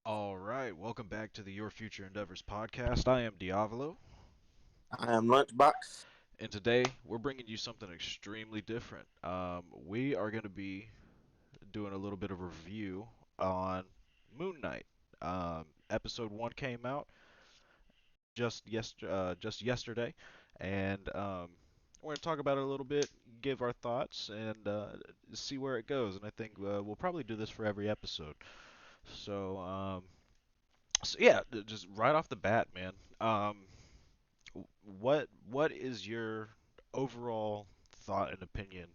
All right, welcome back to the Your Future Endeavors podcast. I am Diavolo, I am Lunchbox. and today we're bringing you something extremely different. We are going to be doing a little bit of review on Moon Knight. Episode one came out just yesterday, and we're going to talk about it a little bit, give our thoughts, and see where it goes. And I think we'll probably do this for every episode. So, so yeah, just right off the bat, man. What is your overall thought and opinion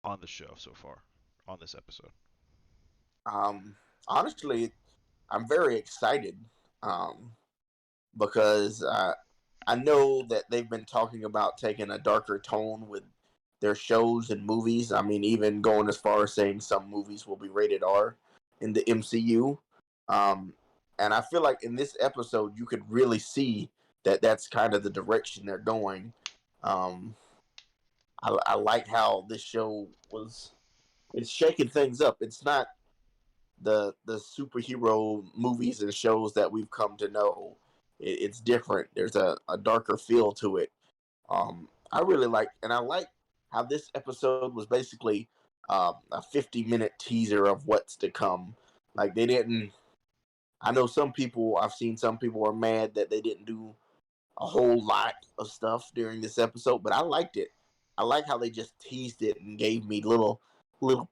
on the show so far, on this episode? Um, Honestly, I'm very excited um, because I know that they've been talking about taking a darker tone with their shows and movies. I mean, even going as far as saying some movies will be rated R in the MCU. Um, and I feel like in this episode, you could really see that that's kind of the direction they're going. Um, I like how this show was. It's shaking things up. It's not the superhero movies and shows that we've come to know. It's different. There's a darker feel to it. I really like, and I like how this episode was basically a 50-minute teaser of what's to come. Like they didn't. I know some people. I've seen some people are mad that they didn't do a whole lot of stuff during this episode, but I liked it. I like how they just teased it and gave me little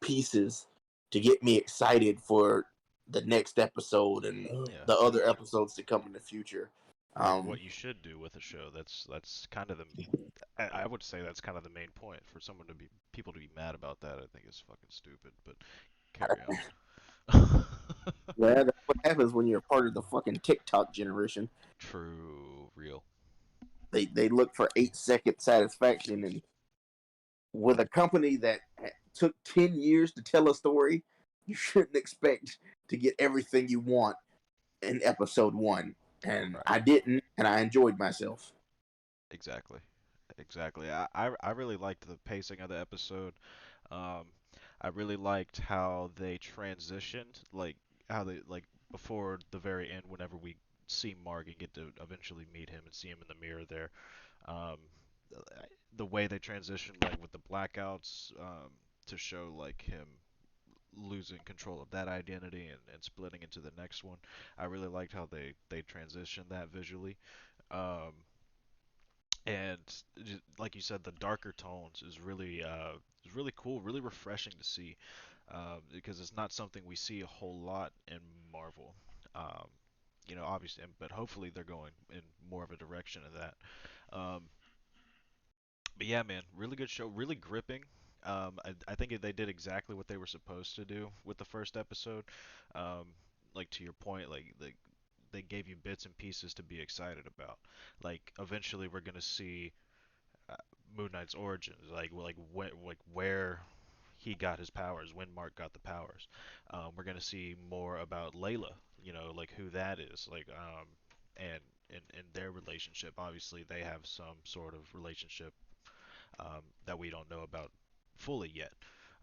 pieces to get me excited for the next episode and Yeah, the other episodes to come in the future. and Um, what you should do with a show. That's kind of the I would say that's kind of the main point for someone to be people to be mad about that. I think is fucking stupid, but carry on. yeah, that's what happens when you're part of the fucking TikTok generation. True, real. They look for 8 second satisfaction, and with a company that took 10 years to tell a story, you shouldn't expect to get everything you want in episode one. And Right. I didn't, and I enjoyed myself. Exactly. Exactly. I really liked the pacing of the episode. Um, I really liked how they transitioned, like how they like before the very end, whenever we see Mark and get to eventually meet him and see him in the mirror there. Um, the way they transitioned, like with the blackouts, to show like him losing control of that identity and splitting into the next one. I really liked how they transitioned that visually. Um, and like you said, the darker tones is really cool, really refreshing to see, because it's not something we see a whole lot in Marvel. Um, obviously, but hopefully they're going in more of a direction of that. Um, but yeah, man, really good show, really gripping. I think they did exactly what they were supposed to do with the first episode. Um, like to your point, like they gave you bits and pieces to be excited about. Like eventually we're gonna see uh, Moon Knight's origins, like where he got his powers, when Mark got the powers. We're gonna see more about Layla, like who that is, and in their relationship. Obviously, they have some sort of relationship that we don't know about fully yet.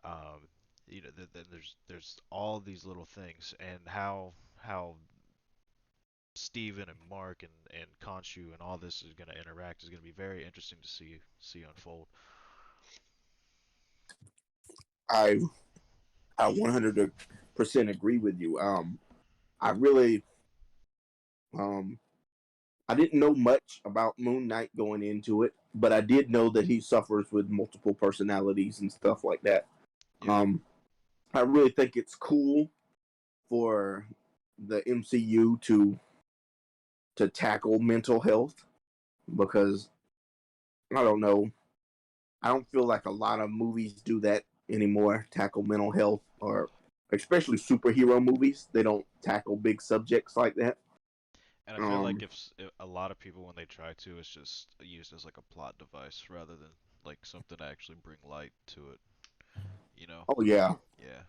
Um, there's all these little things, and how Steven and Mark and Khonshu and all this is going to interact is going to be very interesting to see unfold. I I 100% agree with you. I really um I didn't know much about Moon Knight going into it, but I did know that he suffers with multiple personalities and stuff like that. Yeah, Um, I really think it's cool for the MCU to tackle mental health because I don't know. I don't feel like a lot of movies do that anymore. Tackle mental health, or especially superhero movies. They don't tackle big subjects like that. and I feel like Um, if a lot of people when they try to, it's just used as like a plot device rather than like something to actually bring light to it. You know? oh yeah, Yeah.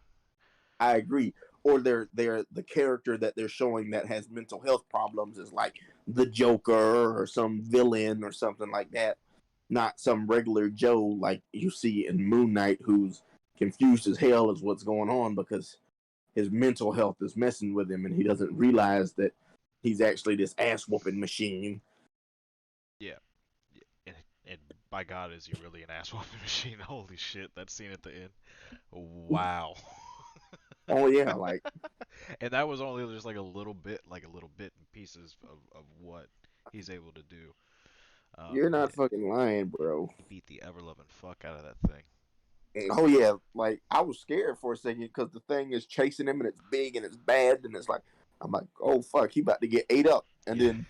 I agree. Or they're the character that they're showing that has mental health problems is like the Joker or some villain or something like that. Not some regular Joe like you see in Moon Knight who's confused as hell as what's going on because his mental health is messing with him, and he doesn't realize that he's actually this ass whooping machine. Yeah. And, and by God, is he really an ass whooping machine? Holy shit! That scene at the end. Wow. Oh yeah, like And that was only just like a little bit in pieces of what he's able to do. you're He, not fucking lying, bro. he beat the ever loving fuck out of that thing. Oh yeah, like I was scared for a second because the thing is chasing him and it's big and it's bad and it's like I'm like, oh fuck, he about to get ate up, and Yeah. then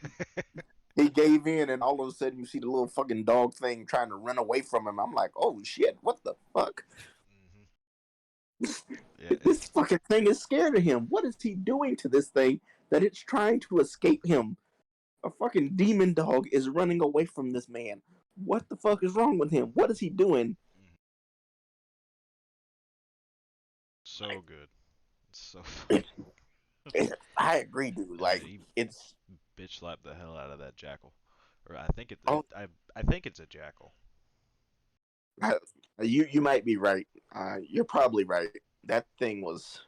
he gave in and all of a sudden you see the little fucking dog thing trying to run away from him. I'm like, oh shit, what the fuck? Hmm. Yeah. This fucking thing is scared of him. What is he doing to this thing that it's trying to escape him? A fucking demon dog is running away from this man. What the fuck is wrong with him? What is he doing? So good. It's so It, funny. I agree, dude. Like He it's bitch slapped the hell out of that jackal, or oh, I think it's a jackal. I, you might be right. You're probably right. That thing was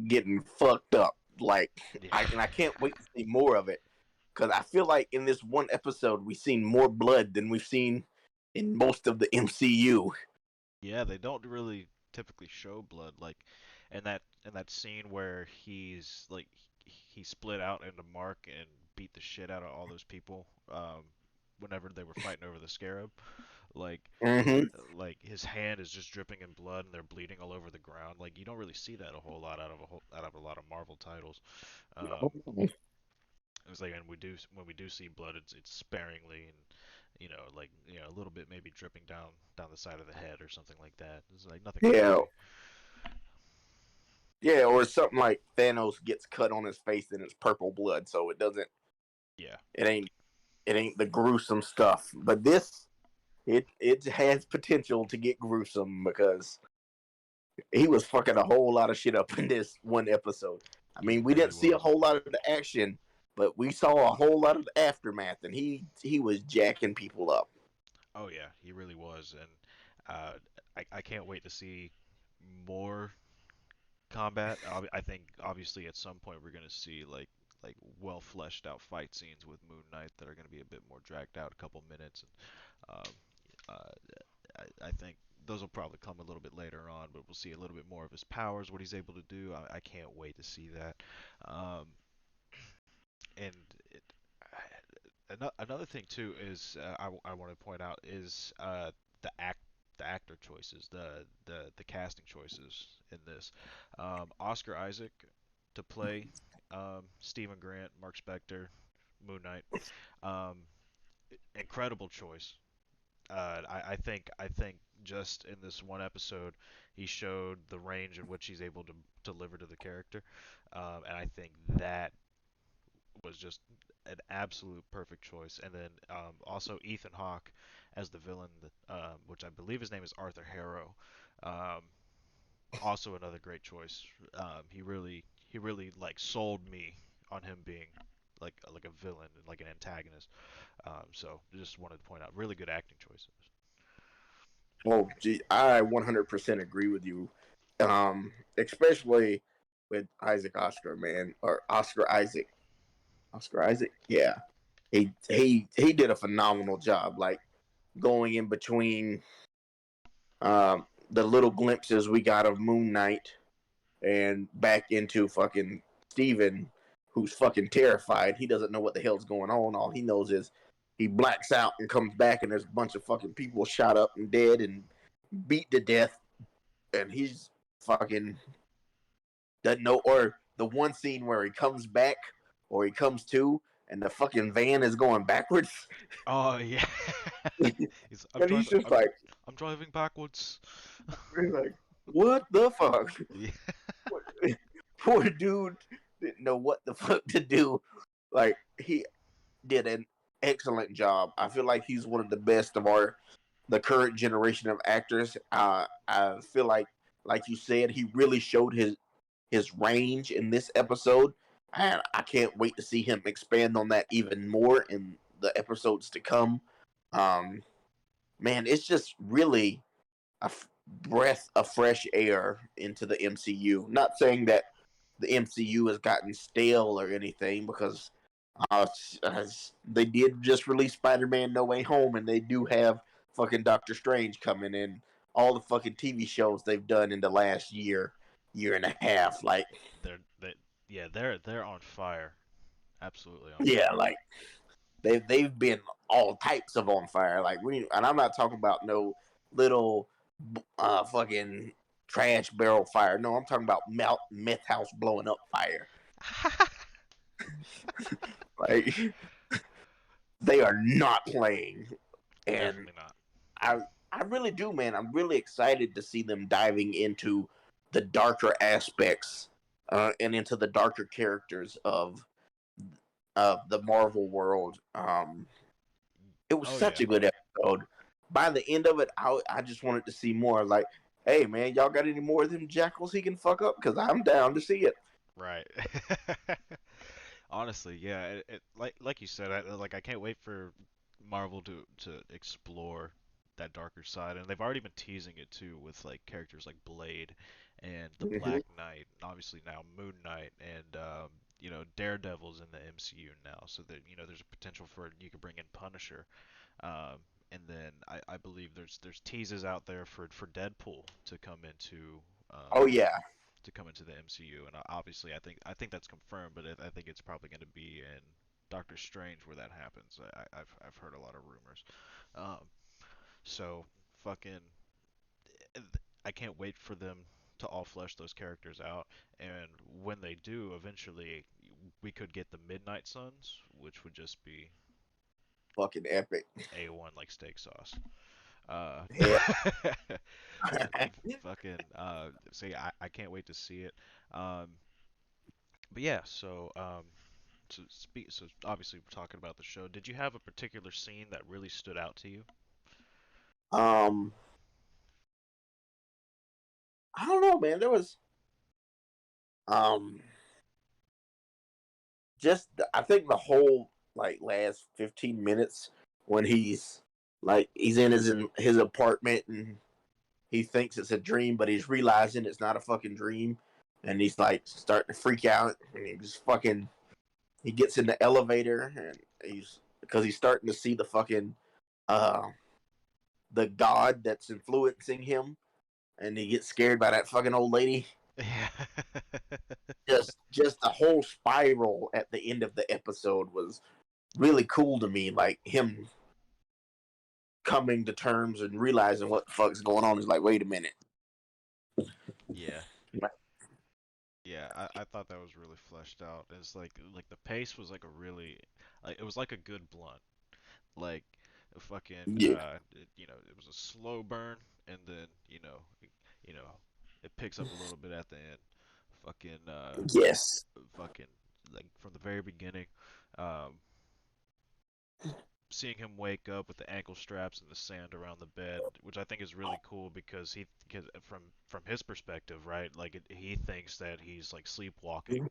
getting fucked up. Like Yeah. I can't wait to see more of it because I feel like in this one episode we've seen more blood than we've seen in most of the MCU. Yeah, they don't really typically show blood like in that scene where he's like he split out into Mark and beat the shit out of all those people whenever they were fighting over the scarab. Like Mm-hmm. like his hand is just dripping in blood and they're bleeding all over the ground. Like you don't really see that a whole lot out of a lot of Marvel titles. Um, it's like, and we do when we do see blood, it's sparingly and like a little bit maybe dripping down the side of the head or something like that. It's like nothing Yeah, crazy. yeah, or something like Thanos gets cut on his face and it's purple blood, so it doesn't. Yeah, It ain't. It ain't the gruesome stuff. But this, it has potential to get gruesome because he was fucking a whole lot of shit up in this one episode. I he mean, we really didn't see a was. whole lot of the action, but we saw a whole lot of the aftermath, and he was jacking people up. Oh yeah, he really was, and uh, I can't wait to see more combat. I think obviously at some point we're gonna see like well fleshed out fight scenes with Moon Knight that are gonna be a bit more dragged out, a couple minutes, and I think those will probably come a little bit later on, but we'll see a little bit more of his powers, what he's able to do. I can't wait to see that. Um, and it, another thing too is I want to point out is the act the actor choices, the casting choices in this. Oscar Isaac to play Stephen Grant, Mark Spector, Moon Knight. Um, Incredible choice. I think just in this one episode, he showed the range in which he's able to deliver to the character, and I think that was just an absolute perfect choice. And then also Ethan Hawke as the villain, which I believe his name is Arthur Harrow. Um, Also another great choice. He really like sold me on him being like a villain and like an antagonist. So just wanted to point out really good acting choices. Well, gee, I 100% agree with you, especially with Isaac Oscar, man, or Oscar Isaac. Oscar Isaac, yeah, he did a phenomenal job. Like going in between the little glimpses we got of Moon Knight and back into fucking Steven, who's fucking terrified. He doesn't know what the hell's going on. All he knows is he blacks out and comes back, and there's a bunch of fucking people shot up and dead and beat to death, and he's fucking doesn't know. Or the one scene where he comes back or he comes to, and the fucking van is going backwards, Oh yeah. and he's just like, I'm driving backwards. he's like, what the fuck? Yeah. Poor dude didn't know what the fuck to do. Like he did an excellent job. I feel like he's one of the best of the current generation of actors. I feel like you said, he really showed his range in this episode, and I can't wait to see him expand on that even more in the episodes to come. Um, Man, it's just really breath of fresh air into the MCU. Not saying that the MCU has gotten stale or anything, because uh, they did just release Spider-Man: No Way Home, and they do have fucking Doctor Strange coming in. All the fucking TV shows they've done in the last year and a half, like They yeah, they're on fire. Absolutely on yeah, fire. like they've been all types of on fire. Like and I'm not talking about no little fucking trash barrel fire. No, I'm talking about meth house blowing up fire. Like they are not playing, and Definitely not. I I really do, man. I'm really excited to see them diving into the darker aspects and into the darker characters of the Marvel world. It was Oh such yeah. a good episode. By the end of it, I just wanted to see more. Like, hey man, y'all got any more of them jackals he can fuck up? Because I'm down to see it. Right. Honestly, yeah. Like you said, I can't wait for Marvel to explore that darker side, and they've already been teasing it too with like characters like Blade and the Mm-hmm. Black Knight, and obviously now Moon Knight and Daredevil's in the MCU now, so that there's a potential for you could bring in Punisher. Um, and then I believe there's teases out there for Deadpool um, Oh yeah, to come into the MCU, and obviously I think that's confirmed, but I think it's probably going to be in Doctor Strange where that happens. I've heard a lot of rumors. Um, so fucking, I can't wait for them to all flesh those characters out, and when they do, eventually we could get the Midnight Suns, which would just be fucking epic. A1 like steak sauce. Uh, Hell. fucking so yeah, I can't wait to see it. Um, but yeah, so obviously we're talking about the show. Did you have a particular scene that really stood out to you? um, I don't know, man. There was um just I think the whole like last 15 minutes when he's in his apartment and he thinks it's a dream, but he's realizing it's not a fucking dream, and he's like starting to freak out, and he gets in the elevator, and he's because he's starting to see the fucking uh the god that's influencing him, and he gets scared by that fucking old lady. Yeah. Just the whole spiral at the end of the episode was really cool to me. Like him coming to terms and realizing what the fuck's going on is like, wait a minute. Yeah. Yeah, I thought that was really fleshed out. It's like the pace was like a really like it was like a good blunt. Like a fucking Yeah. it was a slow burn and then, you know, it picks up a little bit at the end. Fucking Yes. fucking like from the very beginning. Um Seeing him wake up with the ankle straps and the sand around the bed, which I think is really cool because from his perspective, right? Like he thinks that he's like sleepwalking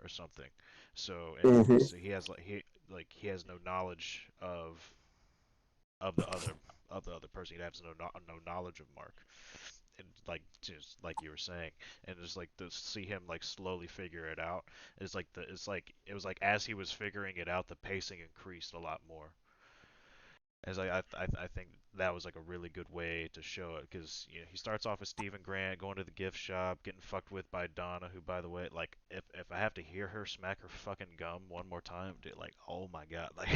or something. So Mm-hmm. so he has no knowledge of the other of the other person. He has no knowledge of Mark. And like just like you were saying, and just like to see him like slowly figure it out is like it was like as he was figuring it out, the pacing increased a lot more. As I think that was like a really good way to show it because he starts off with Stephen Grant going to the gift shop, getting fucked with by Donna, who by the way, like if I have to hear her smack her fucking gum one more time, dude, like oh my god, like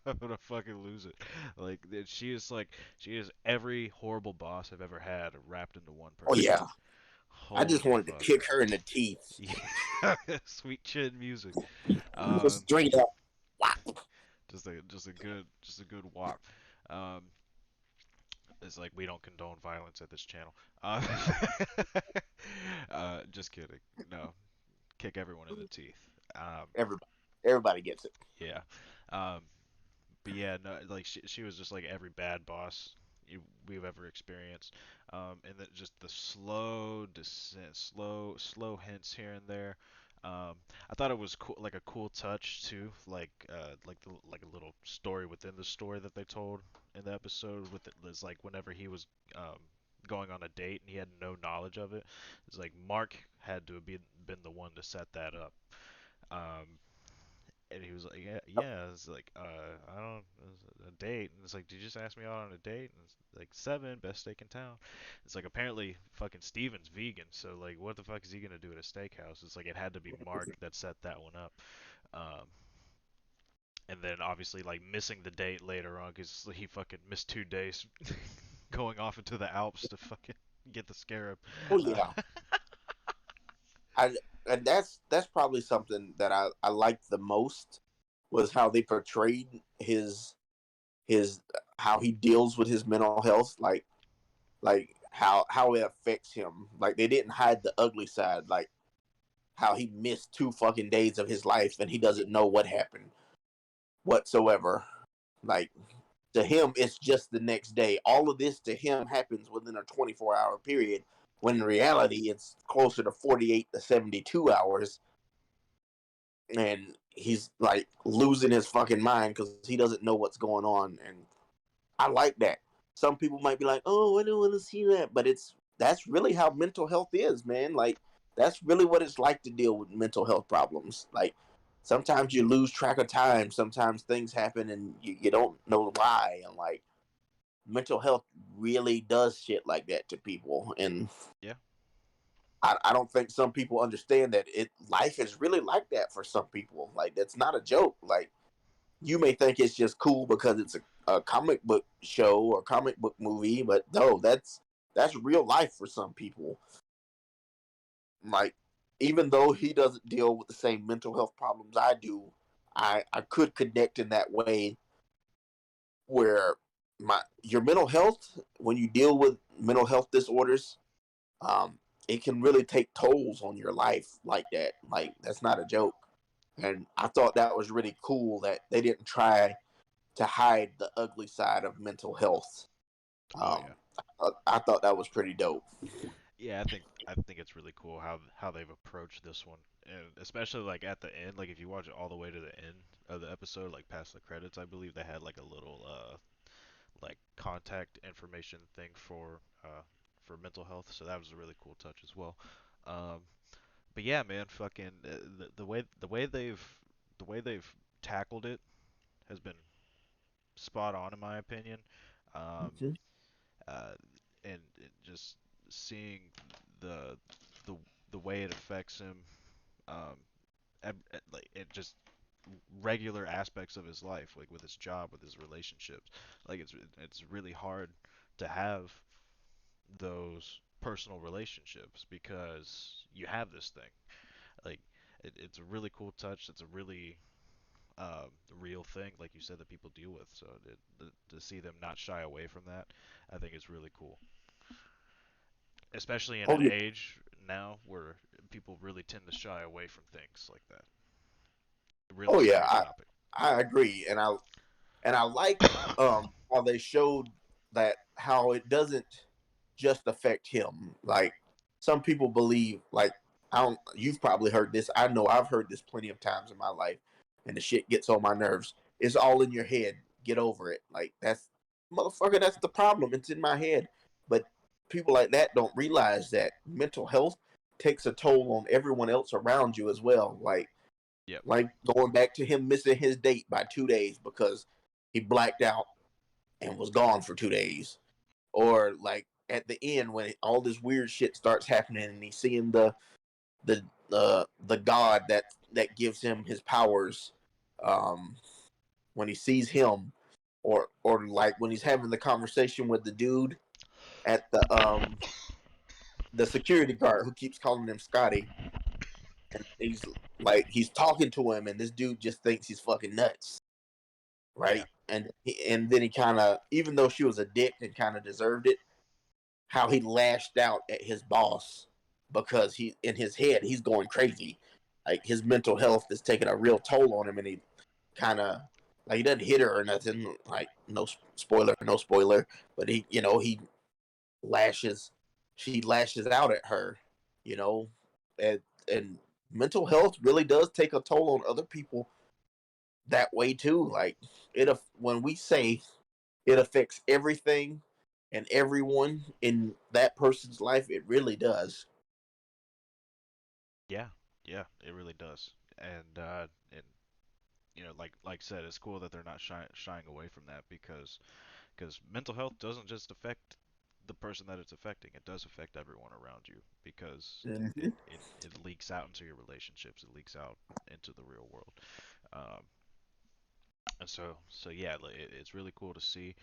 I'm gonna fucking lose it. Like she is every horrible boss I've ever had wrapped into one Oh person. yeah. I just Holy wanted to fuck. kick her in the teeth. Yeah, sweet chin music. Just Um, straight up. Whap. just a good walk. Um, it's like we don't condone violence at this channel. Just kidding. No, kick everyone in the teeth. Um, Everybody, everybody gets it. yeah. Um, but yeah, no, like she was just like every bad boss we've ever experienced. And just the slow descent, slow hints here and there. Um, I thought it was cool, like a cool touch too, like a little story within the story that they told in the episode. With it was like whenever he was um, going on a date and he had no knowledge of it, it's like Mark had to have been the one to set that up. Um, and he was like, yeah, yeah. It's like, I don't, it's a date, and it's like, did you just ask me out on a date? And it's like seven, best steak in town. It's like apparently fucking Steven's vegan, so like, what the fuck is he gonna do at a steakhouse? It's like it had to be Mark that set that one up. Um, and then obviously like missing the date later on because he fucking missed 2 days going off into the Alps to fucking get the scarab. Oh Uh, yeah, I and that's probably something that I liked the most was how they portrayed his how he deals with his mental health, like how it affects him. Like they didn't hide the ugly side, like how he missed 2 fucking days of his life and he doesn't know what happened whatsoever. Like to him, it's just the next day. All of this to him happens within a 24-hour period, when in reality, it's closer to 48 to 72 hours. And he's like losing his fucking mind because he doesn't know what's going on. And I like that. Some people might be like, "Oh, I don't want to see that," but that's really how mental health is, man. Like that's really what it's like to deal with mental health problems. Like sometimes you lose track of time. Sometimes things happen and you don't know why. And like mental health really does shit like that to people. And yeah, I don't think some people understand that life is really like that for some people. Like that's not a joke. Like you may think it's just cool because it's a comic book show or comic book movie, but no, that's real life for some people. Like even though he doesn't deal with the same mental health problems I do, I could connect in that way where my your mental health, when you deal with mental health disorders, um, it can really take tolls on your life like that. Like that's not a joke. And I thought that was really cool that they didn't try to hide the ugly side of mental health. oh Um, yeah. I thought that was pretty dope. Yeah, I think it's really cool how they've approached this one, and especially like at the end. Like if you watch it all the way to the end of the episode, like past the credits, I believe they had like a little like contact information thing for mental health. So that was a really cool touch as well. Um, but yeah, man, fucking the way they've tackled it has been spot on in my opinion. Um, Mhm. uh, and just seeing the the the way it affects him, um, like it just regular aspects of his life, like with his job, with his relationships. Like it's really hard to have those personal relationships because you have this thing. Like it's a really cool touch. It's a really real thing, like you said, that people deal with. So to see them not shy away from that, I think is really cool. Especially in Oh an yeah, age now where people really tend to shy away from things like that. Really oh yeah, serious topic. I agree, and I like how they showed that how it doesn't just affect him. Like some people believe, like I don't. You've probably heard this. I know I've heard this plenty of times in my life, and the shit gets on my nerves. It's all in your head. Get over it. Like that's motherfucker. That's the problem. It's in my head. But people like that don't realize that mental health takes a toll on everyone else around you as well. Yep. Like going back to him missing his date by 2 days because he blacked out and was gone for 2 days. Or like at the end when all this weird shit starts happening and he's seeing the the god that gives him his powers, um, when he sees him, or like when he's having the conversation with the dude at the security guard who keeps calling him Scotty, and he's talking to him, and this dude just thinks he's fucking nuts, Yeah. right? And then he kind of, even though she was a dick and kind of deserved it, how he lashed out at his boss because he in his head he's going crazy, like his mental health is taking a real toll on him, and he kind of like he doesn't hit her or nothing, like no spoiler, no spoiler, but he lashes, she lashes out at her, you know, and and mental health really does take a toll on other people that way too. Like when we say it affects everything and everyone in that person's life, it really does. Yeah, yeah, it really does. And like I said, it's cool that they're not shying away from that because mental health doesn't just affect the person that it's affecting. It does affect everyone around you because Mm-hmm. it leaks out into your relationships. It leaks out into the real world. Um, and so yeah, it's really cool to see.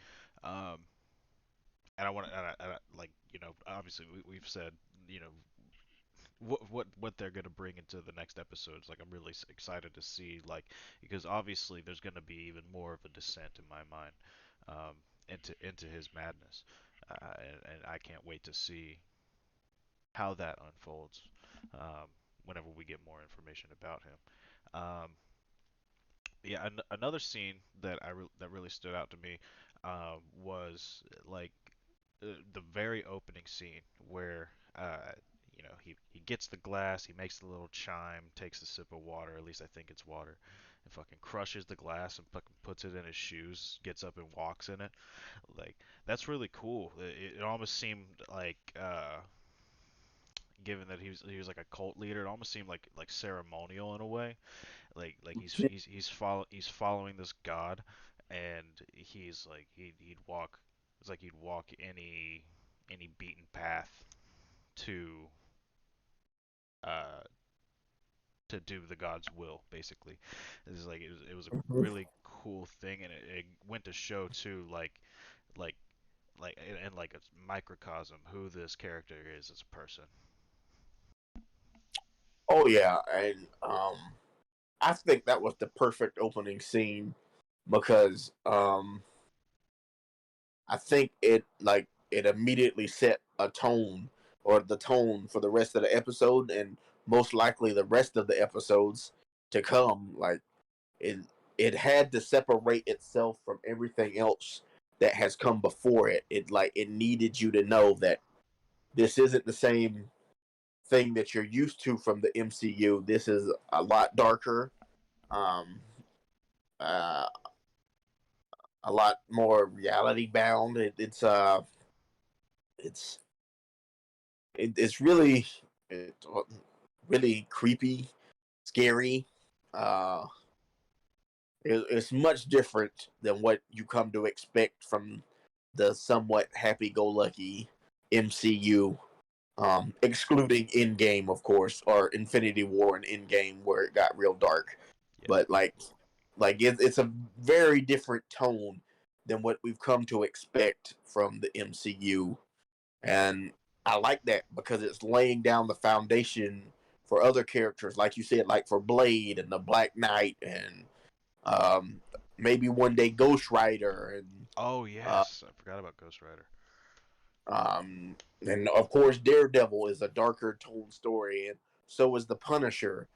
Um, and I want to, like, obviously we've said, you know, what they're gonna bring into the next episodes. Like, I'm really excited to see, like, because obviously there's gonna be even more of a descent in my mind, um, into his madness, and I can't wait to see how that unfolds, whenever we get more information about him. Um, yeah, another scene that really stood out to me, was like the very opening scene where he gets the glass, he makes the little chime, takes a sip of water, at least I think it's water, and fucking crushes the glass and fucking puts it in his shoes, gets up and walks in it. Like, that's really cool. It almost seemed like, given that he was like a cult leader, it almost seemed like ceremonial in a way. Like he's following this god, and he's like he'd walk. It's like he'd walk any beaten path to uh to do the god's will, basically. It's like it was a Mm-hmm. really cool thing, and it went to show too, like and like a microcosm who this character is as a person. Oh yeah, and I think that was the perfect opening scene because I think it immediately set a tone or the tone for the rest of the episode and most likely the rest of the episodes to come. Like it it had to separate itself from everything else that has come before it. It needed you to know that this isn't the same thing that you're used to from the MCU. This is a lot darker, um, uh, a lot more reality bound. It's it's it, really creepy, scary. Uh, it's much different than what you come to expect from the somewhat happy-go-lucky MCU, excluding Endgame, of course, or Infinity War and Endgame, where it got real dark. Yeah. But it's a very different tone than what we've come to expect from the MCU, and I like that because it's laying down the foundation for other characters, like you said, like for Blade and the Black Knight, and um, maybe one day Ghost Rider, Oh uh, yes, I forgot about Ghost Rider. and of course Daredevil is a darker tone story, and so is the Punisher.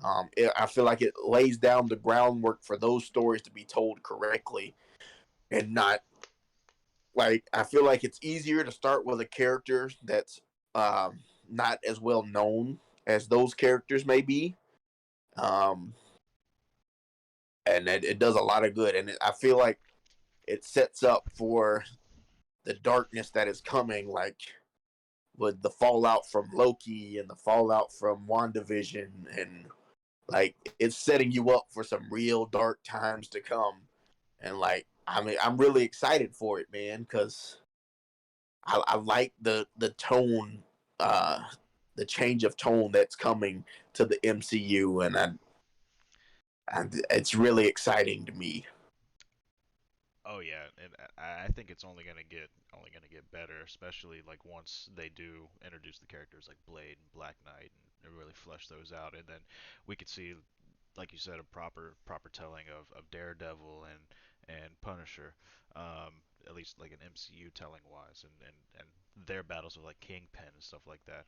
I feel like it lays down the groundwork for those stories to be told correctly and not I feel like it's easier to start with a character that's not as well known as those characters may be, um, and it does a lot of good. And I feel like it sets up for the darkness that is coming, like with the fallout from Loki and the fallout from WandaVision, and like it's setting you up for some real dark times to come. And I mean, I'm really excited for it, man, because I like the tone, uh, the change of tone that's coming to the MCU, and it's really exciting to me. Oh yeah, and I think it's only gonna get better, especially like once they do introduce the characters like Blade and Black Knight and really flesh those out, and then we could see, like you said, a proper telling of Daredevil and Punisher, at least like an MCU telling wise, and their battles with like Kingpin and stuff like that.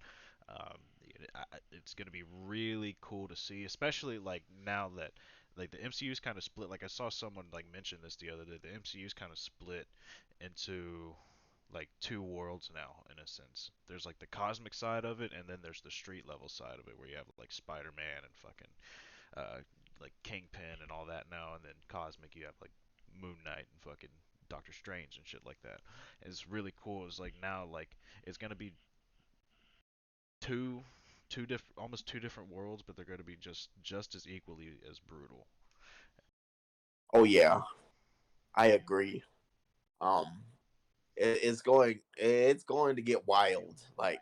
It's gonna be really cool to see, especially like now that like the MCU's kind of split. Like I saw someone like mention this the other day. The MCU's kind of split into like two worlds now in a sense. There's like the cosmic side of it, and then there's the street level side of it, where you have like Spider-Man and fucking uh, like Kingpin and all that now, and then cosmic you have like Moon Knight and fucking Doctor Strange and shit like that. And it's really cool. It's like now like it's gonna be two two different almost two different worlds, but they're gonna be just as equally as brutal. Oh yeah, I agree. Um, it's going to get wild. Like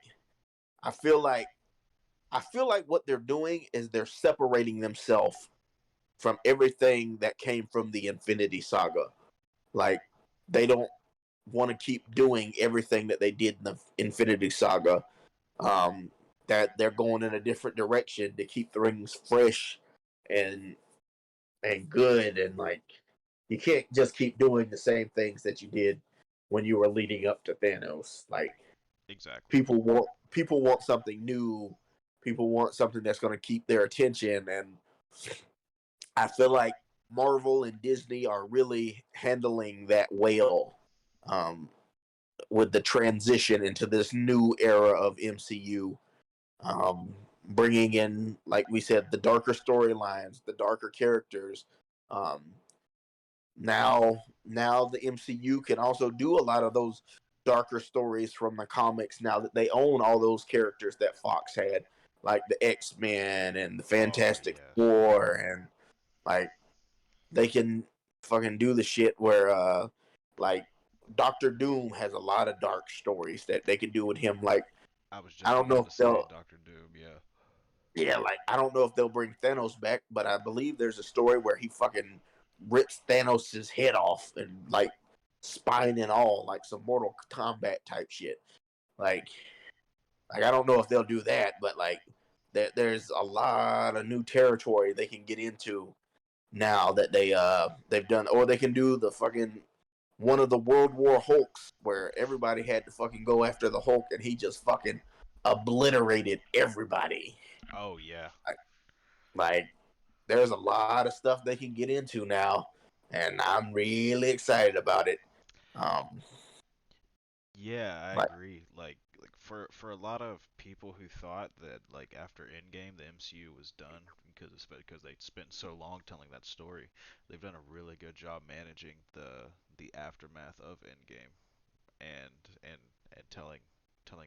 I feel like I feel like what they're doing is they're separating themselves from everything that came from the Infinity Saga. Like they don't want to keep doing everything that they did in the Infinity Saga. Um, that they're going in a different direction to keep things fresh and good, and like you can't just keep doing the same things that you did when you were leading up to Thanos. Like Exactly. people want something new. People want something that's going to keep their attention, and I feel like Marvel and Disney are really handling that well, um, with the transition into this new era of MCU. Bringing in, like we said, the darker storylines, the darker characters. Um, now the MCU can also do a lot of those darker stories from the comics now that they own all those characters that Fox had, like the X-Men and the Oh Fantastic yes. Four, and like they can fucking do the shit where like Doctor Doom has a lot of dark stories that they can do with him. Like I was I just don't know about if to say they'll Doctor Doom. Yeah. yeah, like I don't know if they'll bring Thanos back, but I believe there's a story where he fucking rips Thanos' head off and like spine and all, like some Mortal Kombat type shit. Like, I don't know if they'll do that, but like there's a lot of new territory they can get into now that they've done, or they can do the fucking one of the World War Hulks where everybody had to fucking go after the Hulk and he just fucking obliterated everybody. Oh yeah. Like there's a lot of stuff they can get into now, and I'm really excited about it. Um, Yeah, I like agree. Like for a lot of people who thought that like after Endgame the MCU was done because they'd spent so long telling that story, they've done a really good job managing the aftermath of Endgame and and and telling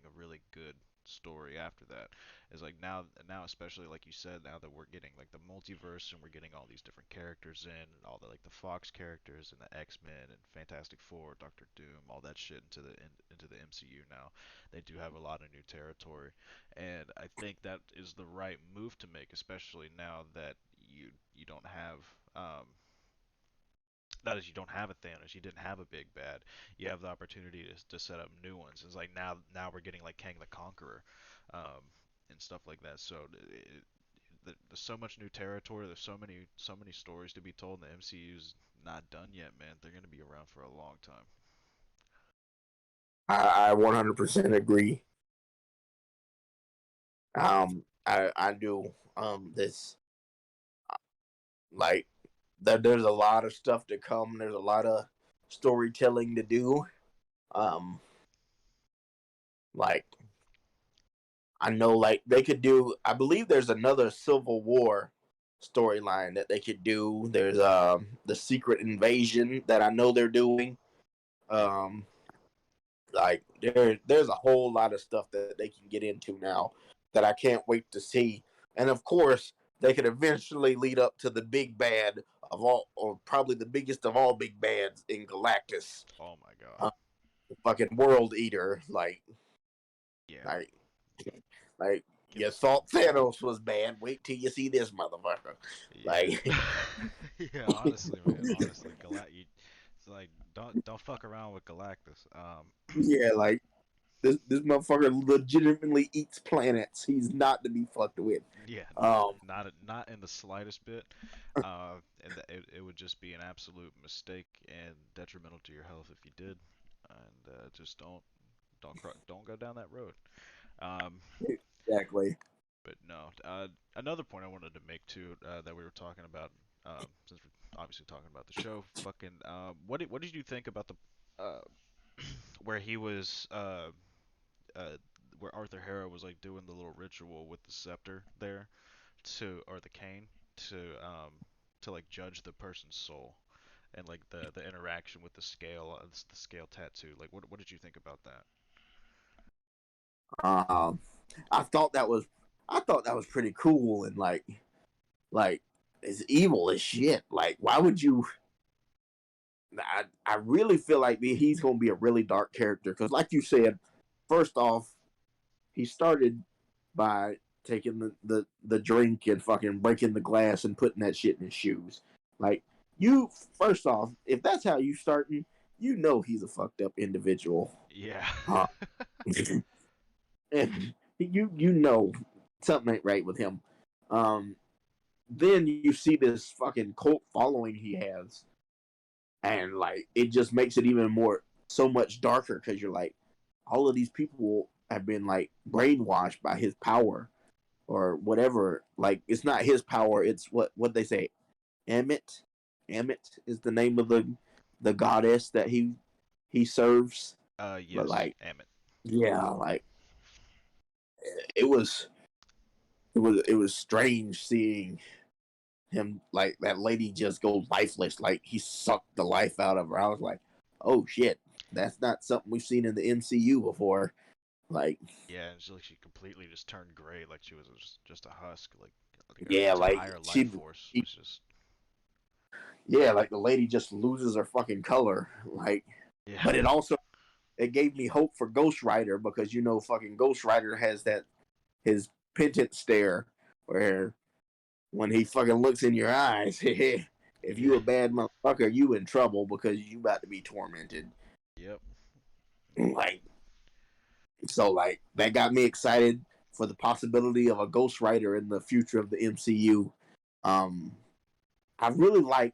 a really good story after that. Is like now especially like you said, now that we're getting like the multiverse and we're getting all these different characters in, all the like the Fox characters and the X-Men and Fantastic Four, Doctor Doom, all that shit into the MCU now. They do have a lot of new territory, and I think that is the right move to make, especially now that you don't have not as you don't have a Thanos, you didn't have a big bad. You have the opportunity to set up new ones. It's like now we're getting like Kang the Conqueror, um, and stuff like that. So there's so much new territory. There's so many stories to be told. And the MCU's not done yet, man. They're gonna be around for a long time. I 100% agree. I do. This like there's a lot of stuff to come. There's a lot of storytelling to do. Um, like I know, like they could do. I believe there's another Civil War storyline that they could do. There's the Secret Invasion that I know they're doing. Um, like there's a whole lot of stuff that they can get into now that I can't wait to see. And of course, they could eventually lead up to the big bad of all, or probably the biggest of all big bads in Galactus, Oh my god. uh, the fucking World Eater. Yeah. Like, like Give you us some. thought Thanos was bad. Wait till you see this motherfucker. Yeah. Like, Yeah. Honestly, man. Honestly, it's like don't fuck around with Galactus. yeah, like this motherfucker legitimately eats planets. He's not to be fucked with. Yeah, Um, not in the slightest bit. And it would just be an absolute mistake and detrimental to your health if you did. And just don't go down that road. Um, exactly. but no, another point I wanted to make too that we were talking about since we're obviously talking about the show. Fucking what did you think about the uh, where he was uh where Arthur Harrow was like doing the little ritual with the scepter there to or the cane to um to like judge the person's soul and like the interaction with the scale the scale tattoo. Like what did you think about that? Um, I thought that was pretty cool and like it's evil as shit. Like, why would you? I really feel like he's gonna be a really dark character because, like you said, first off, he started by taking the drink and fucking breaking the glass and putting that shit in his shoes. Like, you, first off, if that's how you starting, you know he's a fucked up individual. Yeah. Uh, and you know something ain't right with him. Um, then you see this fucking cult following he has, and like it just makes it even more so much darker because you're like, all of these people have been like brainwashed by his power or whatever. Like it's not his power; it's what they say. Emmett, Emmett is the name of the goddess that he serves. But Yes, like, Amit. yeah, like it was it was strange seeing him like that lady just go lifeless, like he sucked the life out of her. I was like, oh shit, that's not something we've seen in the MCU before. Like, Yeah, and she completely just turned gray, like she was just a husk, like her yeah, like entire life force was just yeah, like the lady just loses her fucking color. Like, yeah, but it also it gave me hope for Ghost Rider because you know fucking Ghost Rider has that his pendant stare where when he fucking looks in your eyes, if you yeah, a bad motherfucker, you in trouble because you about to be tormented. yep. Like, so like that got me excited for the possibility of a Ghost Rider in the future of the MCU. Um, I really like.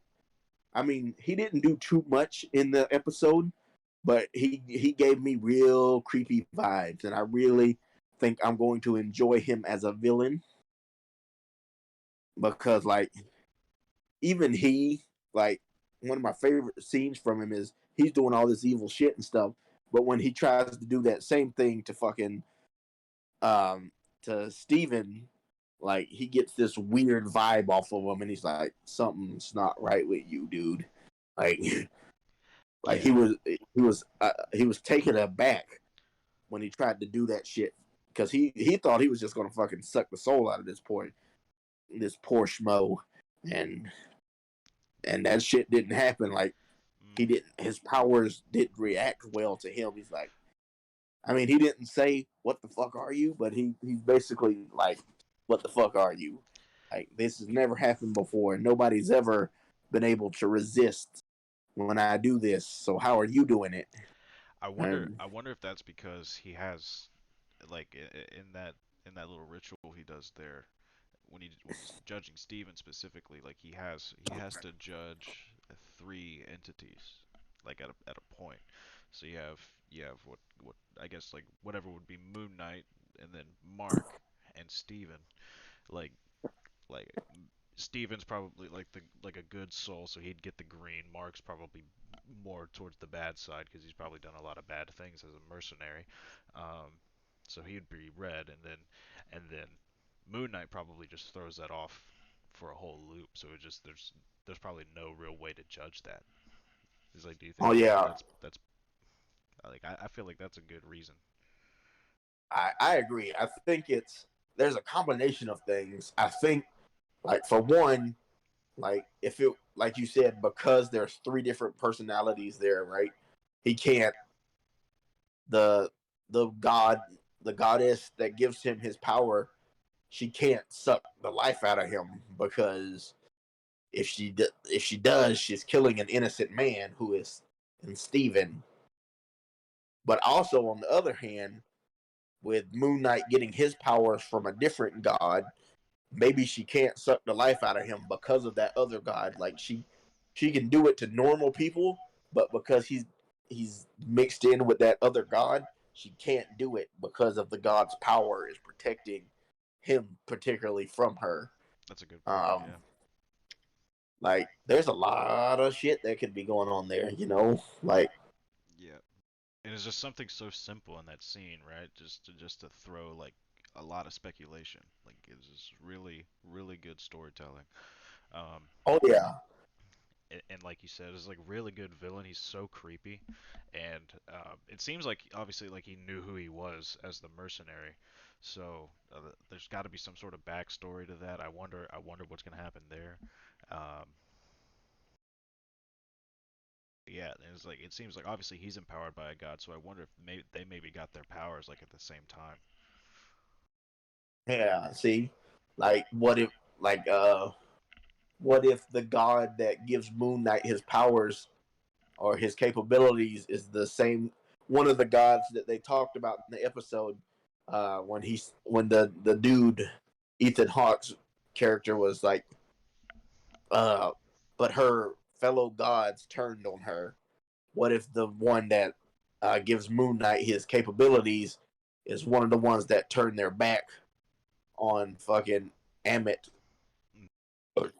I mean, he didn't do too much in the episode, but he gave me real creepy vibes, and I really think I'm going to enjoy him as a villain because like even he like one of my favorite scenes from him is he's doing all this evil shit and stuff, but when he tries to do that same thing to fucking um to Steven, like he gets this weird vibe off of him and he's like, something's not right with you, dude. Like like Yeah, he was taken aback when he tried to do that shit. Because he thought he was just gonna fucking suck the soul out of this poor schmo. And and that shit didn't happen. Like he mm, didn't his powers didn't react well to him. He's like, I mean, he didn't say what the fuck are you, but he's basically like, what the fuck are you? Like this has never happened before, and nobody's ever been able to resist when I do this. So how are you doing it? And I wonder if that's because he has like in that little ritual he does there when he's judging Steven specifically, like he has to judge three entities, like at a point. So you have what I guess like whatever would be Moon Knight, and then Mark and Steven. Like like Steven's probably like the like a good soul, so he'd get the green. Mark's probably more towards the bad side because he's probably done a lot of bad things as a mercenary. Um, so he'd be red, and then Moon Knight probably just throws that off for a whole loop. So it just there's probably no real way to judge that. He's like, do you oh think yeah, that's like I feel like that's a good reason. I agree. I think it's there's a combination of things. I think like for one, like if it like you said, because there's three different personalities there, right? He can't the the god the goddess that gives him his power, she can't suck the life out of him because if she does, she's killing an innocent man who is in Steven. But also on the other hand, with Moon Knight getting his powers from a different god, maybe she can't suck the life out of him because of that other god. Like she can do it to normal people, but because he's mixed in with that other god, she can't do it because of the god's power is protecting him particularly from her. That's a good point. Um, Yeah. like there's a lot of shit that could be going on there, you know. Like Yeah. and it's just something so simple in that scene, right? Just to throw like a lot of speculation. Like it's just really really good storytelling. Um, Oh yeah, and like you said, is like really good villain. He's so creepy, and it seems like obviously like he knew who he was as the mercenary. So there's got to be some sort of backstory to that. I wonder what's gonna happen there. Um, yeah, and it's like it seems like obviously he's empowered by a god. So I wonder if they maybe got their powers like at the same time. yeah. See, like like what if the god that gives Moon Knight his powers or his capabilities is the same one of the gods that they talked about in the episode when the dude Ethan Hawke's character was like uh but her fellow gods turned on her. What if the one that gives Moon Knight his capabilities is one of the ones that turn their back on fucking Amit Mm.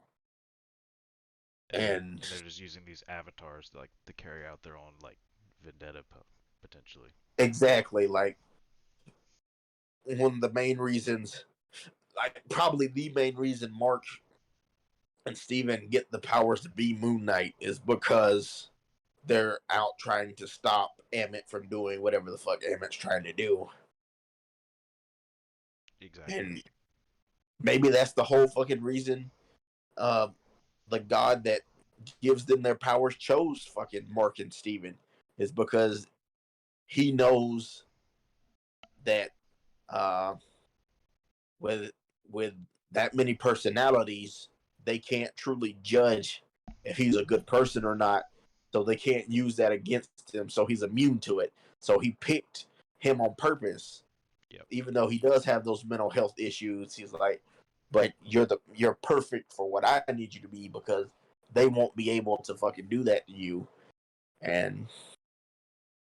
and And they're just using these avatars to carry out their own like vendetta potentially. exactly like one of the main reasons, like probably the main reason Mark and Steven get the powers to be Moon Knight is because they're out trying to stop Amit from doing whatever the fuck Amit's trying to do. Exactly. And maybe that's the whole fucking reason uh, the god that gives them their powers chose fucking Mark and Steven is because he knows that uh, with with that many personalities, they can't truly judge if he's a good person or not. So they can't use that against him. So he's immune to it. So he picked him on purpose, Yep. even though he does have those mental health issues. He's like, but you're perfect for what I need you to be because they won't be able to fucking do that to you. And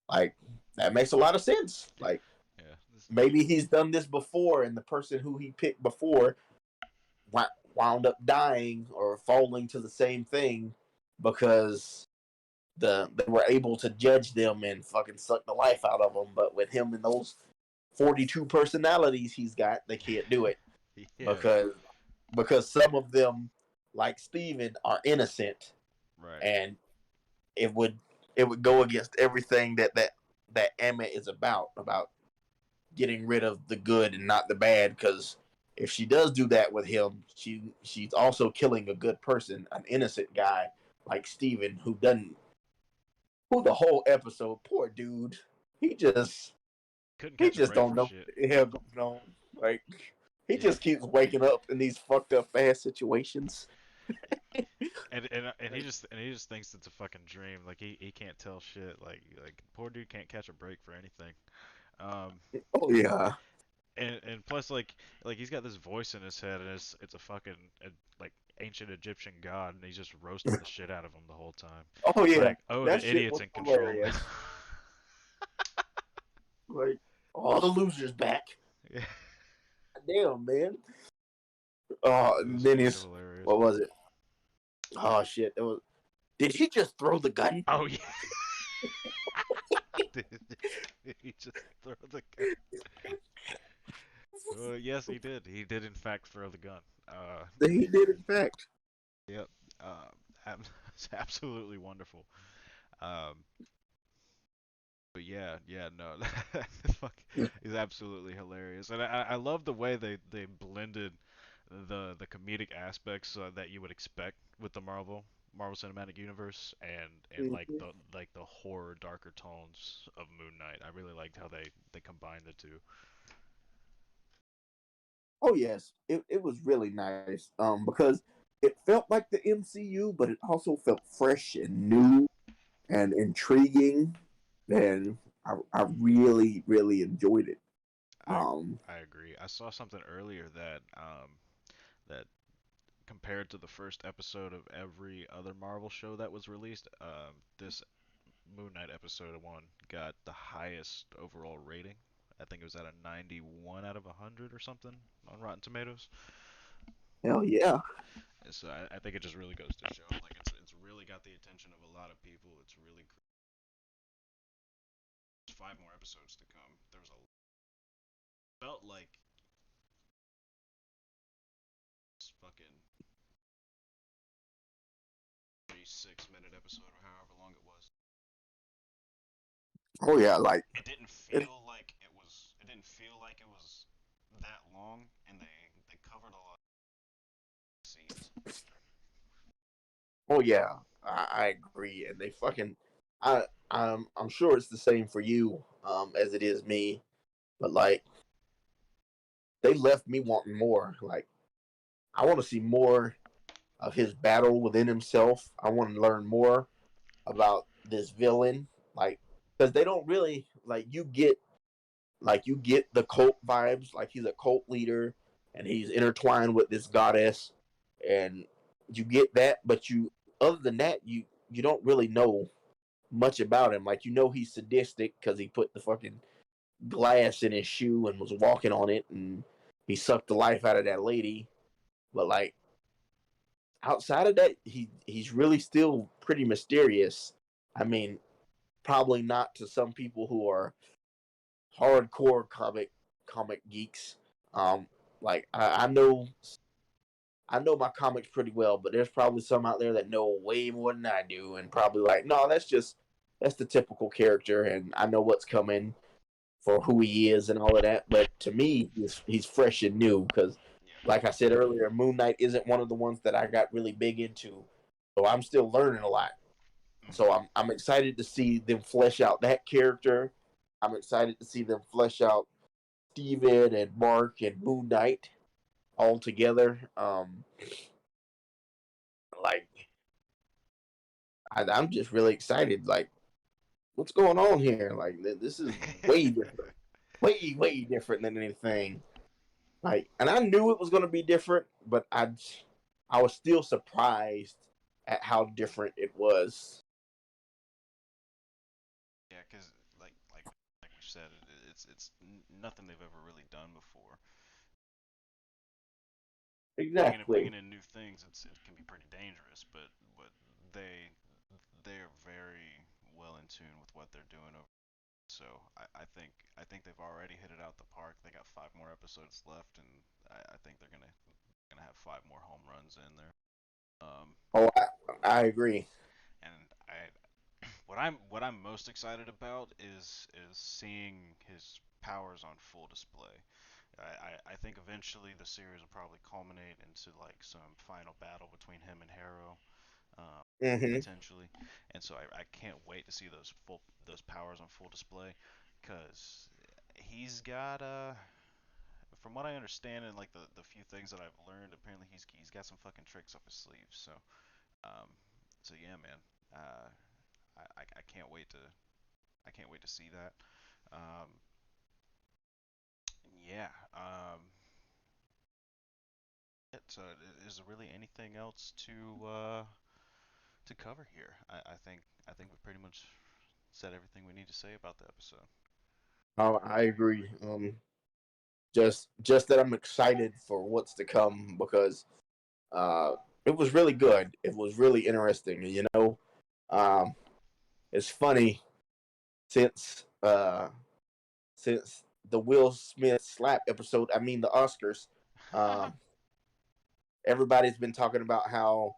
like that makes a lot of sense. Like Yeah. maybe he's done this before, and the person who he picked before wound up dying or falling to the same thing because they were able to judge them and fucking suck the life out of them. But with him and those 42 personalities he's got, they can't do it Yeah. because some of them, like Steven, are innocent, Right. and it would go against everything that Emmett is about getting rid of the good and not the bad. Because if she does do that with him, she's also killing a good person, an innocent guy like Steven, who the whole episode, poor dude, he just Couldn't he catch a just break don't for know shit. what the hell going on. Like he Yeah. just keeps waking up in these fucked up ass situations. And he just thinks it's a fucking dream. Like he can't tell shit. Like poor dude can't catch a break for anything. Um, Oh yeah, and plus like he's got this voice in his head, and it's a fucking like ancient Egyptian god, and he's just roasting the shit out of him the whole time. oh It's yeah. like, oh, That the shit idiot's was in control now. hilarious. Like all the losers back. Yeah, Damn man. it And was then fucking his hilarious. what was it? Oh shit! It was. Did he just throw the gun? Oh yeah, did, did he just throw the gun? Yes, he did. He did in fact throw the gun. He did in fact. Yep. It's absolutely wonderful. Um, but yeah, no, fuck, is absolutely hilarious, and I love the way they blended the comedic aspects that you would expect with the Marvel Cinematic Universe and like Mhm. the horror darker tones of Moon Knight. I really liked how they combined the two. Oh yes, it was really nice. Because it felt like the MCU, but it also felt fresh and new and intriguing, and I really enjoyed it. I Um, I agree. I saw something earlier that compared to the first episode of every other Marvel show that was released, this Moon Knight episode one got the highest overall rating. I think it was at a 91 out of 100 or something on Rotten Tomatoes. Hell yeah. And so I think it just really goes to show like it's really got the attention of a lot of people. It's really there's 5 more episodes to come. There's a felt like this fucking 36-minute episode or however long it was. Oh yeah, like It didn't it, feel like it was. It didn't feel like it was that long, and they covered a lot of scenes. oh yeah, I agree, and they fucking I'm sure it's the same for you as it is me, but like they left me wanting more. Like I want to see more of his battle within himself. I want to learn more about this villain, like because they don't really you get the cult vibes, like he's a cult leader and he's intertwined with this goddess, and you get that, but you other than that you don't really know much about him. Like you know he's sadistic because he put the fucking glass in his shoe and was walking on it, and he sucked the life out of that lady. But like outside of that, he's really still pretty mysterious. I mean, probably not to some people who are hardcore comic geeks. Um, like I know my comics pretty well, but there's probably some out there that know way more than I do, and probably like, no, that's the typical character, and I know what's coming for who he is and all of that. But to me, he's fresh and new because, Yeah. like I said earlier, Moon Knight isn't one of the ones that I got really big into, so I'm still learning a lot. So Mm-hmm. I'm excited to see them flesh out that character. I'm excited to see them flesh out Steven and Mark and Moon Knight all together. Like I'm just really excited. Like what's going on here? Like this is way different, way different than anything. Like, and I knew it was going to be different, but I was still surprised at how different it was. Yeah, because like we said, it's nothing they've ever really done before. Exactly. Bringing in new things, it can be pretty dangerous, but they they're very well in tune with what they're doing over. So I think they've already hit it out the park. They got 5 more episodes left, and I think they're gonna have 5 more home runs in there. Um, Oh, I agree. and I what I'm most excited about is seeing his powers on full display. I think eventually the series will probably culminate into like some final battle between him and Harrow, Hmm. potentially, and so I can't wait to see those powers on full display, because he's got from what I understand and like the few things that I've learned, apparently he's got some fucking tricks up his sleeve. Um, so yeah, man, I can't wait to see that. Um, yeah. So is there really anything else to cover here? I think we pretty much said everything we need to say about the episode. I agree. Just that I'm excited for what's to come because uh, it was really good. It was really interesting. You know, um, it's funny since since the Will Smith slap episode. I mean the Oscars. Um, everybody's been talking about how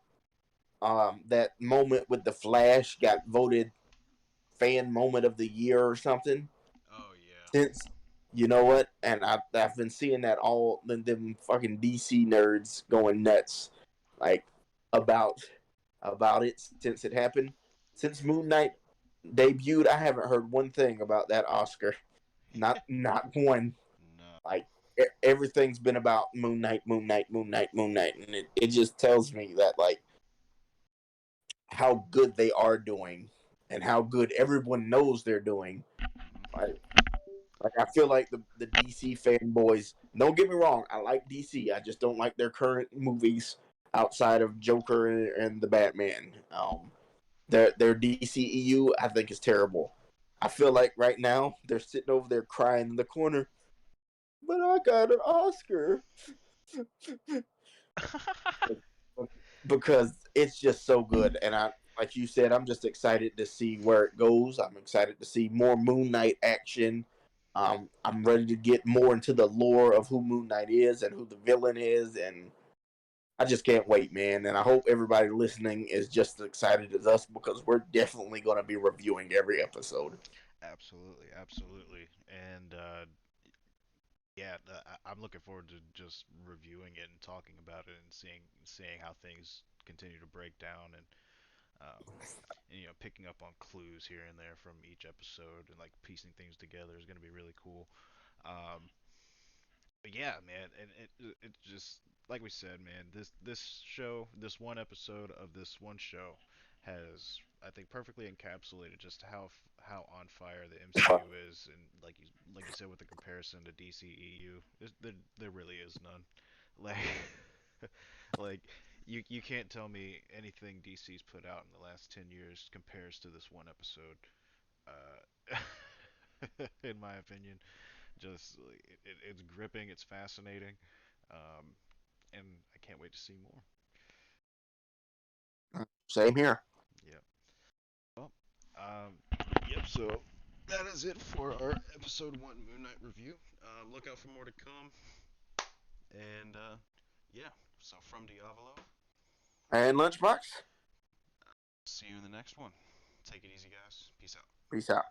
that moment with the Flash got voted fan moment of the year or something. Oh yeah. Since you know what, and I've been seeing that all them fucking DC nerds going nuts, like about about it since it happened. Since Moon Knight debuted, I haven't heard one thing about that Oscar. Not one. No. Like everything's been about Moon Knight, Moon Knight, Moon Knight, Moon Knight, and it just tells me that like how good they are doing and how good everyone knows they're doing. Hmm. Like, like I feel like the DC fanboys. Don't get me wrong, I like DC. I just don't like their current movies outside of Joker and the Batman. Their DCEU I think is terrible. I feel like right now they're sitting over there crying in the corner. But I got an Oscar because it's just so good, and like you said, I'm just excited to see where it goes. I'm excited to see more Moon Knight action. I'm ready to get more into the lore of who Moon Knight is and who the villain is, and I just can't wait, man. And I hope everybody listening is just as excited as us because we're definitely going to be reviewing every episode. Absolutely, absolutely. And yeah, I'm looking forward to just reviewing it and talking about it and seeing how things continue to break down um, and picking up on clues here and there from each episode and like piecing things together is going to be really cool. Um, but yeah, man, and it just like we said, man, this show, this one episode of this one show has I think perfectly encapsulated just how on fire the MCU is, and like you said with the comparison to DCEU, there really is none. Like like you can't tell me anything DC's put out in the last 10 years compares to this one episode. In my opinion, just like, it's gripping, it's fascinating, um, and I can't wait to see more. Same here. Yeah. Well, yep. So that is it for our episode one Moon Knight review. Look out for more to come, and yeah. So from Diavolo, And Lunchbox, see you in the next one. Take it easy, guys. Peace out. peace out.